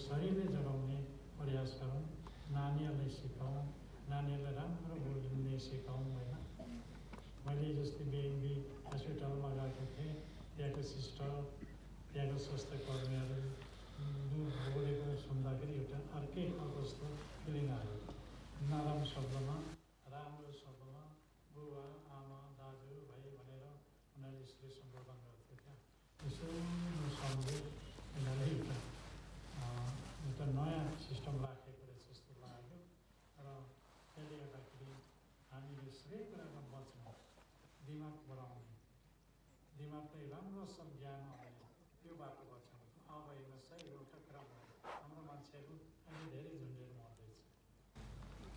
सहीले जोगाउने प्रयास गरौँ, नानीहरूलाई सिकाउँ, नानीहरूलाई राम्रो बोल्ने सिकाउँ होइन। मैले जस्तै बिएमबी हस्पिटलमा गएको थिएँ, त्यहाँको सिस्टर, त्यहाँको स्वास्थ्यकर्मीहरू बोलेको सुन्दाखेरि एउटा अर्कै खालको जस्तो फिलिङ आयो। नरम शब्दमा, राम्रो शब्दमा बुवा, आमा, दाजु, भाइ भनेर उनीहरूले यसरी सम्बोधन गर्थ्यो क्या। यसो सम्झेँ उनीहरूले एउटा नयाँ सिस्टम राखेको रहेछ जस्तो लाग्यो। र त्यसले गर्दाखेरि हामीले सबै कुरामा बच्नु, दिमाग बढाउने, दिमागलाई राम्रो असल ज्ञान आउने त्यो बाटो बचाउनु। अब हेर्नुहोस् है, एउटा कुरा भयो, हाम्रो मान्छेहरू अहिले धेरै झुन्डेर मर्दैछ।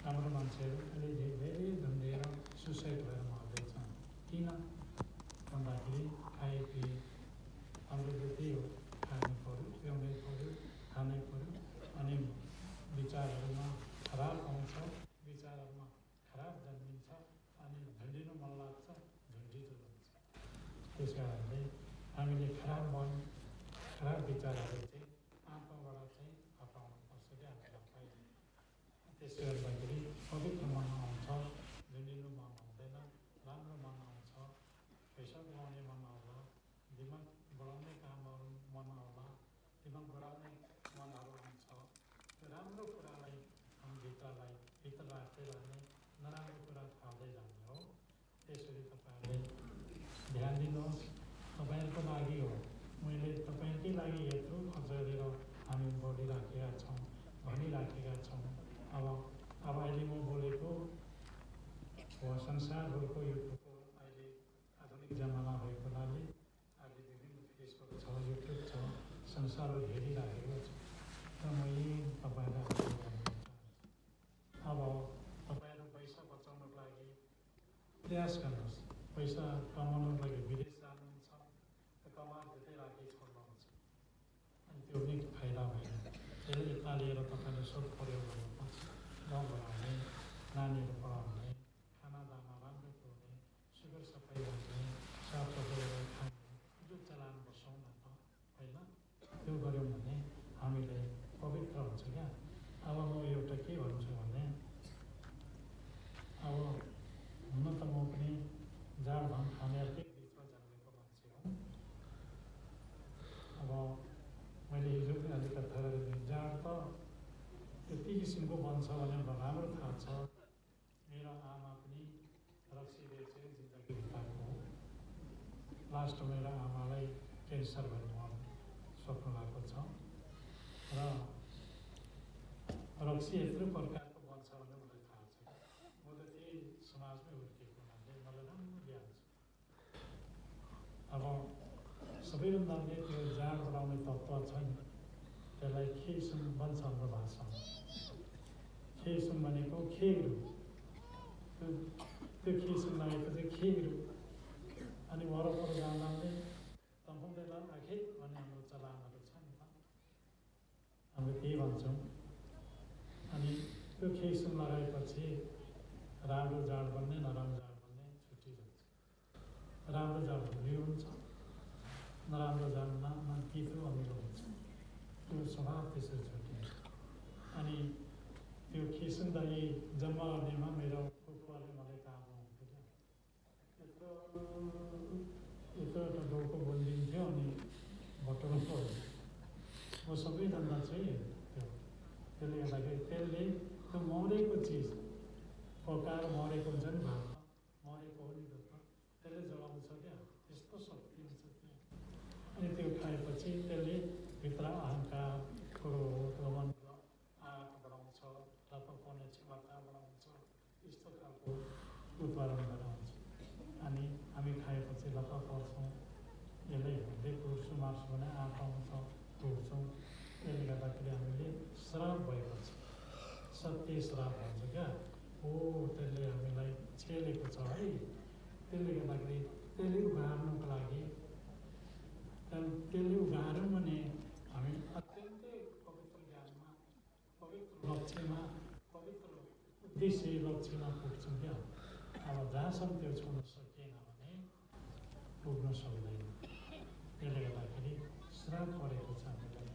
हाम्रो मान्छेहरू अहिले धेरै झुन्डेर सुसाइड भएर मर्दैछ। किन भन्दाखेरि खाएपिए हाम्रो त्यही हो, खानु पऱ्यो, पिउनै पऱ्यो, खानै पऱ्यो, अनि विचारहरूमा खराब आउँछ, विचारहरूमा खराब जन्मिन्छ, अनि झुन्डिनु मन लाग्छ, झुन्डिँदो हुन्छ। त्यस कारणले हामीले खराब मन, खराब विचारहरू चाहिँ आत्माबाट चाहिँ हटाउनुपर्छ क्या हामीलाई। त्यसो गर्दाखेरि पवित्र मन आउँछ, झुन्डिनु मन आउँदैन, राम्रो मन आउँछ, पैसा कमाउने मन आउँला, दिमाग बढाउने कामहरू मन आउँला, दिमाग बढाउने मनहरू आउँछ। त्यो राम्रो कुरालाई हामी भित्र राख्दै लाने, नराम्रो कुरा थाल्दै जाने हो। त्यसरी तपाईँहरूले ध्यान दिनुहोस्, तपाईँहरूको लागि हो। मैले तपाईँकै लागि यत्रो खर्च गरेर हामी बोलिराखेका छौँ, भनिराखेका छौँ। अब अहिले म बोलेको संसारभरको युगको अहिले आधुनिक जमाना भएको हुनाले अहिले विभिन्न फेसबुक छ, युट्युब छ, संसारहरू हेरिराखेको छ। र म यही तपाईँलाई भन्न चाहन्छु। अब तपाईँहरू पैसा बचाउनको लागि प्रयास गर्नुहोस्। पैसा कमाउनको लागि विदेश जानुहुन्छ, कमाएर त्यतै राखी छोड्नुहुन्छ, अनि त्यो पनि फाइदा भएन। त्यसले यता लिएर तपाईँले सदुपयोग गर्नुपर्छ। गाउँ बनाउने, नानीहरू पढाउने, खानादाना राम्रो खुवाउने, सुगर सफाइ गर्ने, साफसफाइ गरेर खाने, जो चलान बसौँ न त होइन। त्यो गऱ्यौँ भने हामीले पवित्र हुन्छ क्या। अब म एउटा के भन्छु भने, अब हुन त म पनि जाड भाङ खानेहरूकै बिचमा जन्मेको मान्छे हो। अब मैले हिजो पनि अलिक कथा गरेँ, जाड त यति किसिमको बन्छ भने राम्रो थाहा छ। मेरो आमा पनि रक्सी बेचेर जिन्दगी बिताएको हो। लास्ट मेरो आमालाई क्यान्सर भएर सक्नु भएको छ। र रक्सी यत्रो प्रकारको बन्छ भने मलाई थाहा छ। म त त्यही समाजमै हुर्किएको हुनाले मलाई राम्रो ज्ञान छ। अब सबैभन्दा त्यो जाड बढाउने तत्त्व छ नि, त्यसलाई खेसुम भन्छ हाम्रो भाषामा। खेसुम भनेको खेहरू, त्यो खेसुम लागेको चाहिँ खेहरू। अनि वरपर जाँदाले तम्फुँदैन आखे भन्ने हाम्रो चलानहरू छ नि त, हामी त्यही भन्छौँ। अनि त्यो खेसुम लगाएपछि राम्रो जाड बन्ने, नराम्रो जाड बन्ने छुट्टिन्छ। राम्रो जाड बलियो हुन्छ, नराम्रो जाडमा तितो अमिलो हुन्छ। त्यो स्वभाव त्यसरी छुट्टिन्छ। अनि त्यो खेसुम दही जम्मा गर्नेमा मेरो फुपूले मलाई काम आउँथ्यो क्या। यत्रो एउटा डोको बोलिदिन्थ्यो, अनि बटुलो पऱ्यो। म सबैभन्दा चाहिँ त्यसले गर्दाखेरि त्यसले त्यो मरेको चिज पकाएर मरेको हुन्छ नि, भात मरेको हो नि त, त्यसले जलाउँछ क्या। त्यस्तो शक्ति हुन्छ त्यो। अनि त्यो खाएपछि त्यसले भित्र अहङ्कार, क्रोध, घमण्ड, आँट बढाउँछ, लपकाउने क्षमता बढाउँछ, यस्तो खालको उत्पादन गराउँछ। अनि हामी खाएपछि लप पर्छौँ, यसलाई हामीले कुर्छु मार्छु भने आँट आउँछ, कुर्छौँ। त्यसले गर्दाखेरि हामीले श्राप भएको छ, सत्य श्राप भन्छ क्या। हो, त्यसले हामीलाई छेलेको छ है। त्यसले गर्दाखेरि त्यसले उगार्नुको लागि, त्यसले उगार्यौँ भने हामी अत्यन्तै पवित्र ज्ञानमा, पवित्र लक्ष्यमा, पवित्र उद्देश्य लक्ष्यमा पुग्छौँ क्या। अब जहाँसम्म त्यो छुन सकिएन भने पुग्न सक्दैन। त्यसले गर्दाखेरि श्राप परेको छ हामीलाई।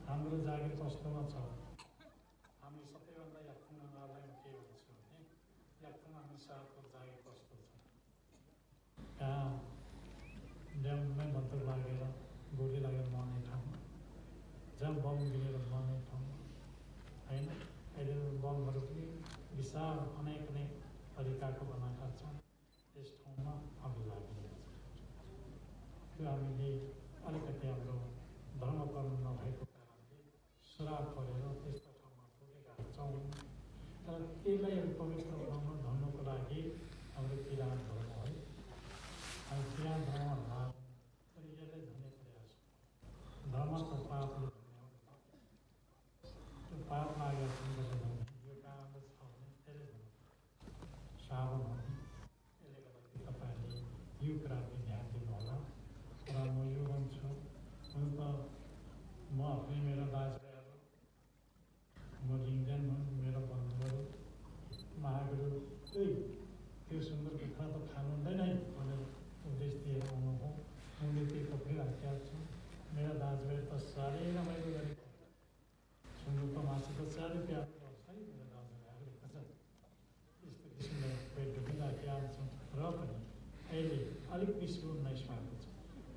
हाम्रो जागिर कस्तोमा छ? हामी सबैभन्दा याक्थुङलाई के भन्छौँ भने याक्थुङ अनुसारको जागिर कस्तो छ? कहाँ ड्याममै बन्दुक लागेर गोली लागेर मर्ने ठाउँमा, जहाँ बम गिरेर मर्ने ठाउँमा होइन। अहिले बमहरू पनि विशाल अनेक तरिकाको बनाएका छन्। त्यस ठाउँमा अघि लागिरहेको छ। त्यो हामीले अलिकति हाम्रो धर्मकर्म नभएको कारणले श्राप परेर त्यस्तो ठाउँमा पुगेका छौँ। तर त्यसलाई पवित्र बनाउनको लागि हाम्रो किराँत धर्म है। हामी किराँत धर्म तर यसले धन्य प्रयास धर्म त पापले धन्य हो। त्यो पाप लागेको छ धन्य यो कारणले छ भने त्यसले धन्य सावन हो। यसले गर्दाखेरि तपाईँहरूले यो कुराको ध्यान दिनु होला। र म यो भन्छु, हुन त म आफ्नै मेरो दाजुभाइहरू म लिङ्गन हुन्, मेरो बन्धुहरू महागुरु त्यो सुन्दर कुखुरा त खानु हुँदैन है भनेर उपदेश दिएर आउनुभयो। मैले त्यो पक्रिराखेका छु। मेरो दाजुभाइ त साह्रै रमाइलो गरेको सुँगुरको मासु त साह्रै प्यारो गर्छ है मेरो दाजुभाइहरूले भन्छ। यस्तो किसिमले पेट डुबिराखेका छौँ। र पनि अहिले अलिक 20-19 भएको छ।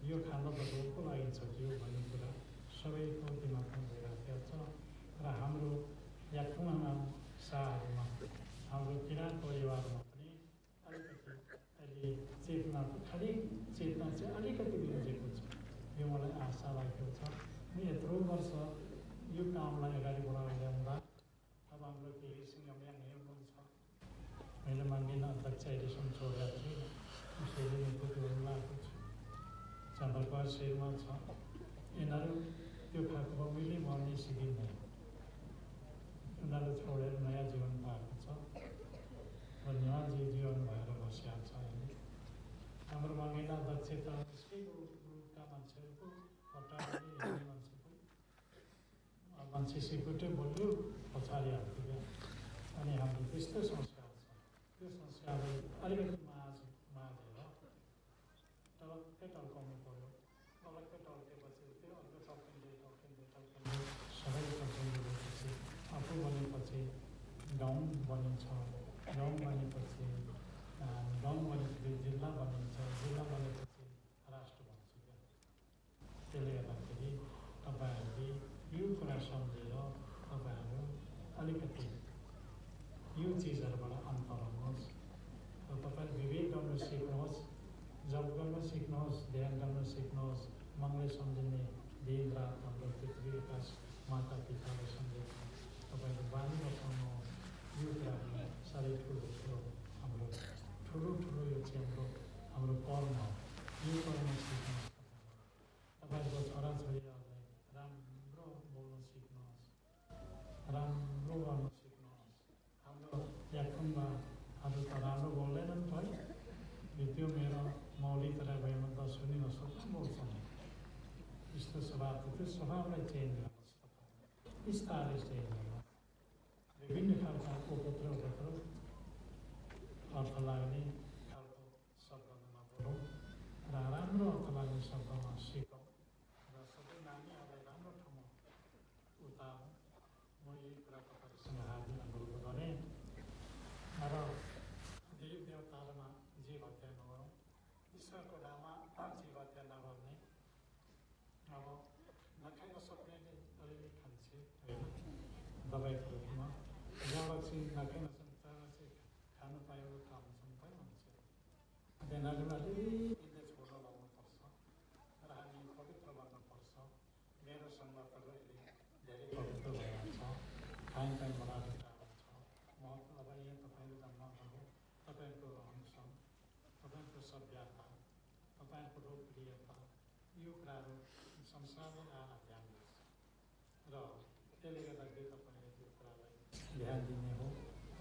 यो खाना त रोगको लागि छ त्यो भन्ने कुरा सबैको दिमागमा भइराखेको छ। र हाम्रो याक्थुङमा साहरूमा हाम्रो किराँत परिवारमा पनि अलिकति अहिले चेतनाको खालि चेतना चाहिँ अलिकति बुझेको छ। यो मलाई आशा लागेको छ। म यत्रो वर्ष यो कामलाई अगाडि बढाएर ल्याउँदा अब हाम्रो केही सिङ्गम्याङ हेर्नुहुन्छ। मैले मान्दिनँ अध्यक्ष अहिलेसम्म छोडेको थिएँ। उसैले नेतृत्व लागेको छु। चन्द्रपाल शेर्मा छ। यिनीहरू त्यो खाएको बमिले मर्ने सिकिँदैन। उनीहरू छोडेर नयाँ जीवन पाएको छ र नयाँ जीवन भएर बसिरहेको छ। अहिले हाम्रो महिला अध्यक्ष त यसकै ग्रुपका मान्छेहरूको हटाउने हेर्ने मान्छे सिकुटे बोल्यो पछाडि हाल्थ्यो। अनि हाम्रो त्यस्तो संस्कार छ। त्यो संस्कारलाई अलिकति माझेर टलक्कै टल्काउनु पऱ्यो। टलक्कै टल्केपछि त्यो अर्को टल्किँदै सबै टल्किँदैपछि आफू बनेपछि गाउँ बनिन्छ। गाउँ बनेपछि जिल्ला बनिन्छ। जिल्ला बनेपछि राष्ट्र बन्छ। त्यसले गर्दाखेरि तपाईँहरूले यो कुरा सम्झेर तपाईँहरू अलिकति यो चिजहरूबाट अन्तर हुनुहोस् र तपाईँले विवेक गर्नु सिक्नुहोस्। जब गर्न सिक्नुहोस्, ध्यान गर्न सिक्नुहोस्। मनलाई सम्झिने दिन रात हाम्रो पृथ्वीका माता पिताले सम्झेर तपाईँले बानी बसाउनुहोस्। यो कुरामा साह्रै ठुलो हाम्रो ठुलो यो चाहिँ हाम्रो कर्म हो। यो कर्म सिक्नुहोस्। तपाईँको छोराछोरीहरूलाई राम्रो बोल्न सिक्नुहोस्, राम्रो गर्न सिक्नुहोस्। हाम्रो याक्थुङमा अरू त राम्रो बोल्दैनन् है। त्यो मेरो मौलिक तरह भएमा त सुनि नसक्नु बोल्छ नि। यस्तो स्वभाव त्यो स्वभावलाई चेन्ज गर्नुहोस्। बिस्तारै चेन्ज गर्नुहोस्। विभिन्न खालका उपत्र अर्थ लाग्ने खालको शब्दमा बोलौँ र राम्रो अर्थ लाग्ने शब्दमा सिकौँ र सबै नानीहरूलाई राम्रो ठाउँमा उतारौँ। म यही कुरा तपाईँहरूसँग हाजिर अनुरोध गरेँ र देव देवताहरूमा जीव हत्या नगरौँ। ईश्वरको नाममा जीव हत्या नगर्ने। अब नखान सक्नेले अलिअलि खान्छे होइन दबाईको रूपमा। जहाँपछि नखान सक्ने खानु पायो खान्छन् त मान्छे। तिनीहरूले अलिअलि छोड्न लाउनुपर्छ र हामी पवित्र बन्नुपर्छ। मेरो सङ्गतहरू अहिले धेरै पवित्र भइरहेको छ। काहीँ बनाएर टाढो छ। म अब यहाँ तपाईँले जन्महरू तपाईँको रहनसहन, तपाईँको सभ्यता, तपाईँको लोकप्रियता यो कुराहरू संसारले आएर ध्यान दिन्छ र त्यसले गर्दाखेरि तपाईँले त्यो कुरालाई ध्यान दिने हो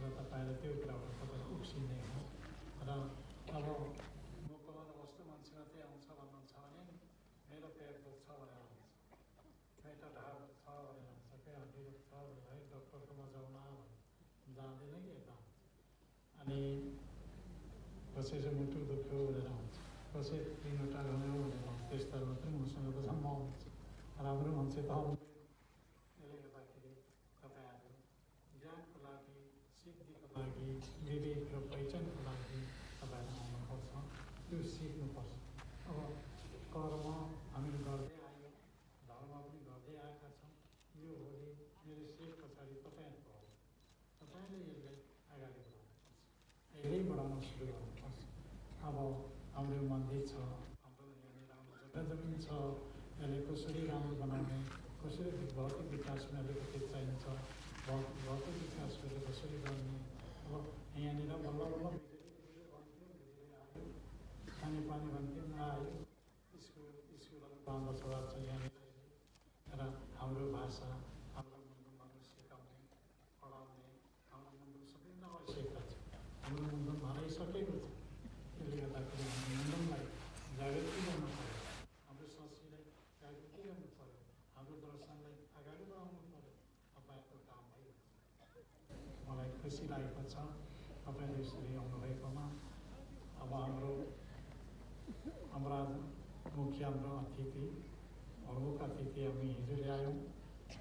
र तपाईँले त्यो कुराबाट तपाईँ उक्सिने हो। र अब मुखबाट वस्तु मान्छे मात्रै आउँछ भन्नुहुन्छ भने मेरो पेट दुख्छ भनेर आउँछ, पेट ढाड दुख्छ भनेर आउँछ, पेट हड्डी दुख्छ भनेर है डक्टरकोमा जाउन जाँदैन कि यता। अनि कसै चाहिँ मुटु दुख्यो भनेर आउँछ, कसै तिनवटा गयो भनेर आउँछ। त्यस्तोहरू मात्रै मसँग त जम्मा आउँछ। राम्रो मान्छे त आउँदैन। लागि विवेक र पहिचानको लागि तपाईँहरू आउनुपर्छ, त्यो सिक्नुपर्छ। अब कर्म हामीले गर्दै आयौँ, धर्म पनि गर्दै आएका छौँ। यो होली मेरो सिप पछाडि तपाईँहरूको हो। तपाईँले यसलाई अगाडि बढाउनुपर्छ, अहिले बढाउन सुरु गर्नुपर्छ। अब हाम्रो मन्दिर छ, हाम्रो यहाँनिर राम्रो जग्गा जमिन छ, यसले कसरी राम्रो बनाउने, कसरी भौतिक विकासमा अलिकति चाहिन्छ, भौतिक विकासहरू कसरी गर्ने। अब यहाँनिर बल्ल बल्ल बिजुली आयो, खानेपानी भन्थ्यो नआयो, स्कुलहरू बन्द छ यहाँनिर। र हाम्रो भाषा, हाम्रो मुन्डुमहरू सिकाउने, पढाउने, हाम्रो मुन्डुम सबै नआइसकेका छ, हाम्रो मुन्डुम हराइसकेको छ। त्यसले गर्दाखेरि हाम्रो मुन्डुमलाई जागृति गर्नु पऱ्यो, हाम्रो संस्कृतिलाई जागृति गर्नु पऱ्यो, हाम्रो दर्शनलाई अगाडि बढाउनु पऱ्यो। तपाईँहरूको काम भइरहेछ। मलाई खुसी लागेको छ तपाईँले यसरी आउनुभएकोमा। अब हाम्रो मुख्य हाम्रो अतिथि, प्रमुख अतिथि हामी हिजो ल्यायौँ।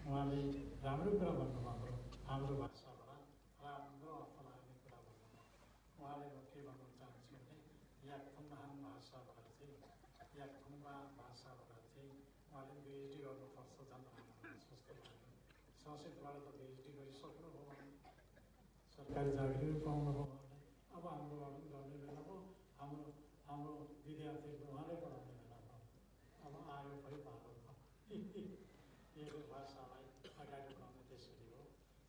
उहाँले राम्रो कुरा भन्नुभयो, हाम्रो भाषाबाट राम्रो अर्थ लाग्ने कुरा भन्नुभयो। उहाँले म के भन्न चाहन्छु भने याकथुङमा भाषाबाट चाहिँ उहाँले पिएचडी गर्नुपर्छ जस्तो लाग्यो। संस्कृतबाट त पिएचडी गरिसक्नुभयो भने सरकारी जागिर पाउनुभयो भने अब हाम्रोबाट पनि गर्ने बेला भयो। हाम्रो विद्यार्थीहरू उहाँले पढाउने बेला भयो। अब आयो खै पारो यो भाषालाई अगाडि बढाउने त्यसरी हो।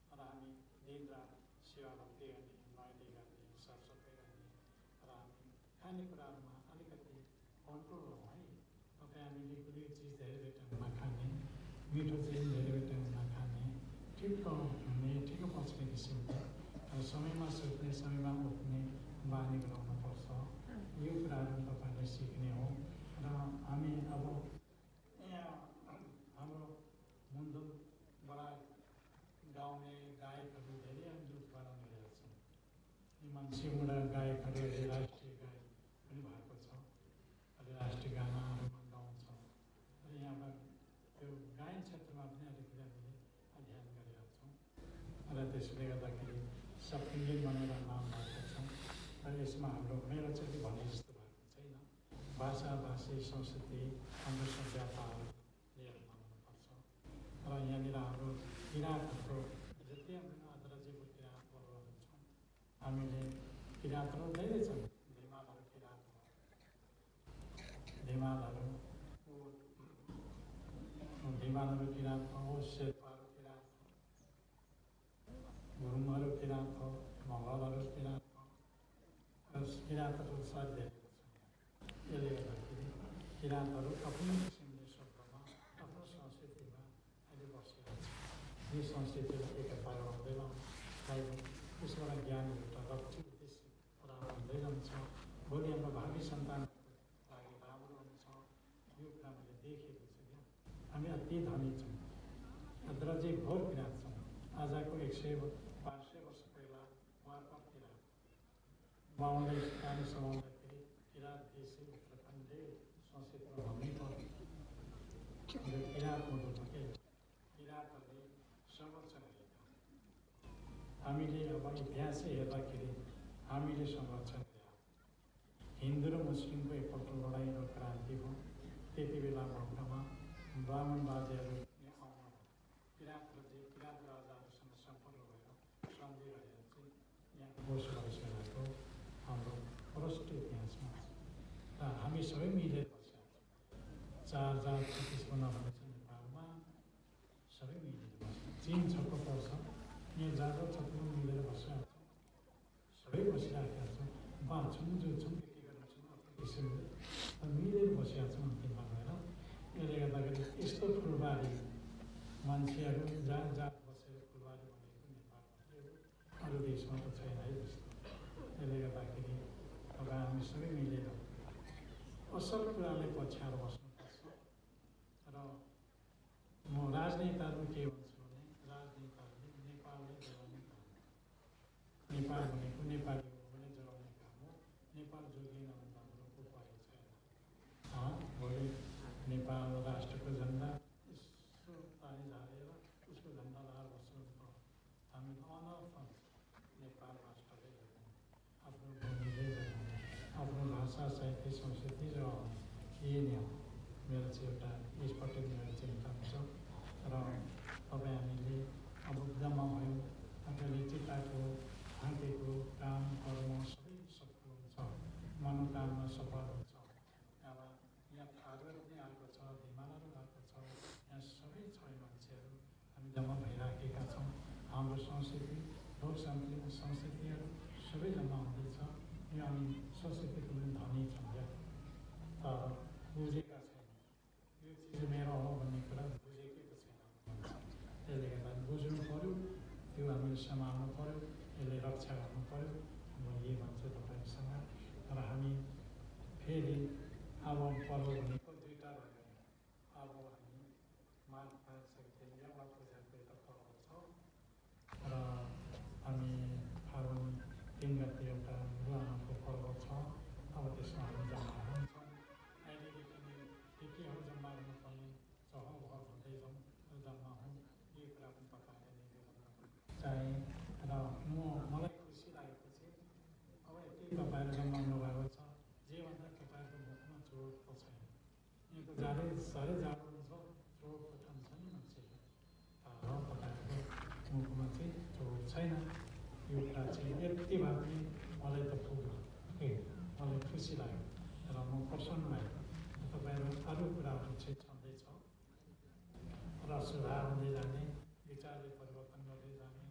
र हामी दिनरात सेवा भक्ति गर्ने, नुहाइधुवाइ गर्ने, साफसफाइ गर्ने, र हामी खानेकुराहरूमा अलिकति कन्ट्रोल हौँ है। तपाईँ हामीले कुनै चिज धेरै बेटामा नखाने, मिठो चिज धेरै बेटामा नखाने, ठिक्क हुने, ठिक्क पच्ने किसिमको र समयमा सुत्ने, समयमा उठ्ने बानी बनाउनुपर्छ। यो कुराहरू तपाईँले सिक्ने हो। र हामी अब यहाँ हाम्रो मुन्डुमबाट गाउने गायकहरू धेरै हामी उत्पादन गरेका छौँ। यी मान्छेबाट गायकहरू राष्ट्रिय गायक पनि भएको छ। अहिले राष्ट्रिय गानाहरूमा गाउँछौँ। र यहाँबाट त्यो गायन क्षेत्रमा पनि अलिकति हामीले अध्ययन गरेका छौँ। र त्यसले गर्दाखेरि सब इन्डियन भनेर नाम भएको छौँ। र यसमा हाम्रो मेरो चाहिँ भने जस्तो भएको छैन। भाषा, भाषी, संस्कृति, हाम्रो सभ्यताहरू लिएर मान्नुपर्छ। र यहाँनिर हाम्रो किराँतहरूको जति हाम्रो आदराजीको किराँतहरू छौँ, हामीले किराँतहरू धेरै छन्। धिमालहरू किराँत हो, धिमालहरू किराँत हो, शेर्पाहरू किराँत हो, गुरुङहरू किराँत हो, मगरहरू किराँत हो। र किराँतहरू साथ धेरै छन्। यसले गर्दाखेरि किराँतहरू आफ्नो किसिमले शब्दमा, आफ्नो संस्कृतिमा अहिले बसेको छ। यो संस्कृतिलाई एकता गर्दै लाउँछ, त्यसबाट ज्ञान एउटा लक्ष्य उद्देश्य प्राप्त हुँदै जान्छ। भोलि हाम्रो भावी सन्तानको लागि राम्रो हुन्छ। यो कुरा मैले देखेको छु। क्या हामी अति धनी छौँ, अझै घोर किराँत छौँ। आजको 100-500 वर्ष पहिला उहाँको किराँत बाहुनलाई गाडी समाउँदाखेरि किराँत देशी उत्तराखण्डले संस्कृतिमा भन्नै पर्यो। किराँत हुँदैन के किराँतहरूले संरक्षण गरेका। हामीले अब इतिहास हेर्दाखेरि हामीले संरक्षण गरे। हिन्दू र मुस्लिमको एकपल्ट लडाइँ र क्रान्ति हो। त्यति बेला मौकामा ब्राह्मणवादीहरू आउनु, किराँत राजाहरूसँग सम्पर्क भएर सन्धि गरेर चाहिँ यहाँ बसोबास गरेको हाम्रो प्रष्ट इतिहासमा छ। र हामी सबै मिलेर बसेका छौँ। 4 जात 36 नभने चाहिँ नेपालमा सबै मिलेर बस्छौँ। चिन छक्क पर्छ, यहाँ जात छक्क मिलेर बसेका छौँ, सबै बसिरहेका छौँ, बाँच्छौँ, जुझ्छौँ, के गर्छौँ आफ्नो किसिमले मिलेर बसेका छौँ अन्तिममा गएर। यसले गर्दाखेरि यस्तो फुलबारी मान्छेहरू जात बसेर फुलबारी भनेको नेपाल मात्रै हो, अरू देशमा त छैन है जस्तो। त्यसले गर्दाखेरि अब हामी सबै मिलेर असल कुरालाई पछ्याएर बस्नुपर्छ। र म राजनेताहरू के भन्छु भने राजनेताहरूले नेपाललाई जोगाउने काम, नेपाल भनेको नेपाली हो भने जोगाउने काम हो। नेपाल जोगिएन भने हाम्रो उपाय छैन। भोलि नेपाल राष्ट्रको झन्डा यसो पानी झारेर उसको झन्डा लगाएर बस्नु पर्यो। हामी अनर्थ नेपाल राष्ट्र भाषा साहित्य संस्कृति र यही नै हो मेरो चाहिँ एउटा यसपट्टि मेरो चिन्ता हुन्छ र तपाईँ हामीले अब जम्मा भयौँ तपाईँले चिताको हाँकेको काम कर्म सबै सफल हुन्छ मनोकामना सफल हुन्छ अब यहाँ फागुहरू पनि आएको छ हिमालहरू आएको छ यहाँ सबै छ मान्छेहरू हामी जम्मा भइराखेका छौँ हाम्रो संस्कृति लोक संस्कृतिहरू सबै जम्मा हुँदैछ यो हामी संस्कृतिको पनि धनी छौँ क्या तर बुझेका छैन यो चिज मेरो हो भन्ने कुरा बुझेकै त छैन त्यसले गर्दा बुझ्नु पऱ्यो त्यो हामीले सम्हाल्नु पऱ्यो यसले रक्षा गर्नु पऱ्यो म यही भन्छु तपाईँसँग र हामी फेरि अब पर्व भनेको दुईवटा भयो अब हामी माघ सकिँदै एउटा पूजाको एउटा पर्व छ र हामी फागुन 3 गते एउटा गुवाको पर्व छ अब त्यसमा हामी जम्मा हुन्छौँ अहिलेदेखि के हो जम्मा गर्नुपर्ने चहल पहल हुँदै जाउँ जम्मा हौँ यो कुरा पनि तपाईँले निवेदन चाहे र मलाई खुसी लागेको चाहिँ अब यति तपाईँहरू जमाउनु भएको छ जे भन्दा तपाईँहरूको मुखमा चोट त छैन यहाँ त जाडै साह्रै जाडो हुन्छ चोट त खान्छ नि मान्छेले तर तपाईँहरूको मुखमा चाहिँ चोट छैन यो कुरा चाहिँ यति भए पनि मलाई त पुग्यो मलाई खुसी लाग्यो र म प्रसन्न लाग्यो तपाईँहरू अरू कुराहरू चाहिँ छँदैछ र सुधार हुँदै जाने विचारले परिवर्तन गर्दै जाने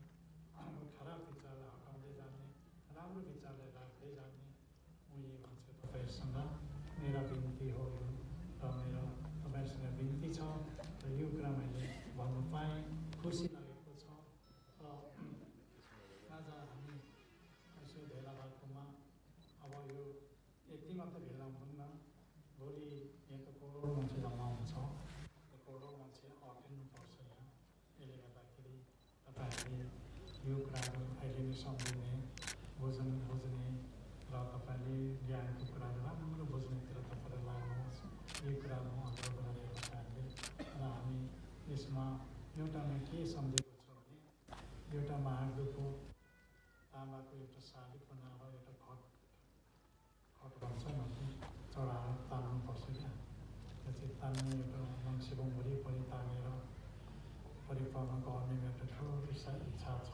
खराब विचारलाई हटाउँदै जाने राम्रो विचारलाई राख्दै जाने म यही भन्छु तपाईँहरूसँग मेरा बिन्ती हो यो र मेरो तपाईँहरूसँग बिन्ती छ र यो कुरा मैले भन्नु पाएँ खुसी लागेको छ र आज हामी यसो भेला भएकोमा अब यो यति मात्र भेला हुनुहुन्न भोलि यहाँ त करोडौँ मान्छे जम्मा हुन्छ करोडौँ मान्छे अटिनुपर्छ यहाँ यसले गर्दाखेरि तपाईँहरूले यो कुराहरू अहिले नै सम्झिने बुझ्ने र तपाईँले ल्याएको कुराहरू राम्रो बुझ्नेतिर तपाईँहरू लाग्नुहोस् यो कुरामा अनुरोध गरेर तपाईँहरूले र हामी यसमा एउटा म के सम्झेको छु भने एउटा महादेवको तामाको एउटा शालिको नाम एउटा खट भन्छ माथि चढाएर तान्नुपर्छ क्या त्यो चाहिँ तान्ने एउटा मान्छेको वरिपरि तानेर परिक्रमा गर्ने एउटा ठुलो इच्छा छ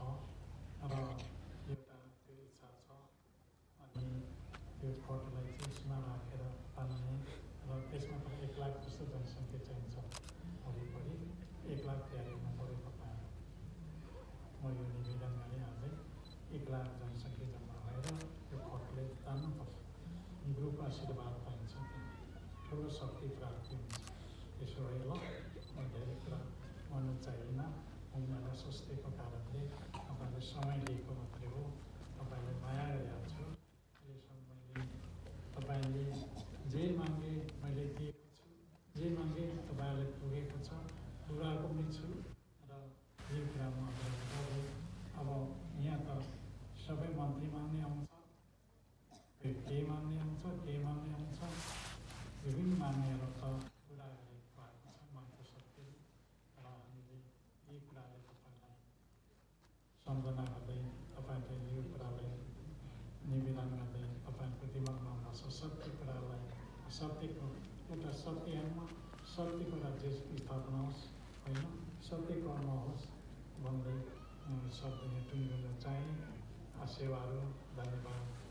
र एउटा त्यो इच्छा छ अनि त्यो खटलाई चाहिँ यसमा राखेर तान्ने र त्यसमा पनि 1 लाख जस्तो जनसङ्ख्या चाहिन्छ वरिपरि 1 लाख तयारी हुनु पऱ्यो तपाईँहरू म यो निवेदन गरेँ अझै 1 लाख जनसङ्ख्या जम्मा भएर त्यो खटले तान्नुपर्छ ग्रुप आशीर्वाद पाइन्छ ठुलो शक्ति प्राप्ति हुन्छ त्यसो भए ल म धेरै कुरा भन्नु चाहिएन उनीहरूलाई सोच्दैको कारणले तपाईँले समय दिएको मात्रै हो तपाईँले माया गरिरहेको छु अहिलेसम्म मैले तपाईँले जे मागे मैले दिएको छु जे मागे तपाईँहरूलाई पुगेको छ पुऱ्याएको पनि छु र यो कुरामा अब यहाँ त सबै मन्त्री मान्ने आउँछ के मान्ने आउँछ विभिन्न मान्नेहरू त पुरा गरेको भएको छ मनको शक्ति र हामीले यी कुराले तपाईँलाई सम्झना गर्दै तपाईँले यो कुरालाई निवेदन गर्दै तपाईँको दिमागमा बस्छ सत्य कुरालाई सत्यको एउटा सत्यमा सत्यको राज्य स्थापना होस् होइन सत्य कर्म होस् भन्दै शब्द यहाँ टुङ्गिन चाहे सेवाहरू धन्यवाद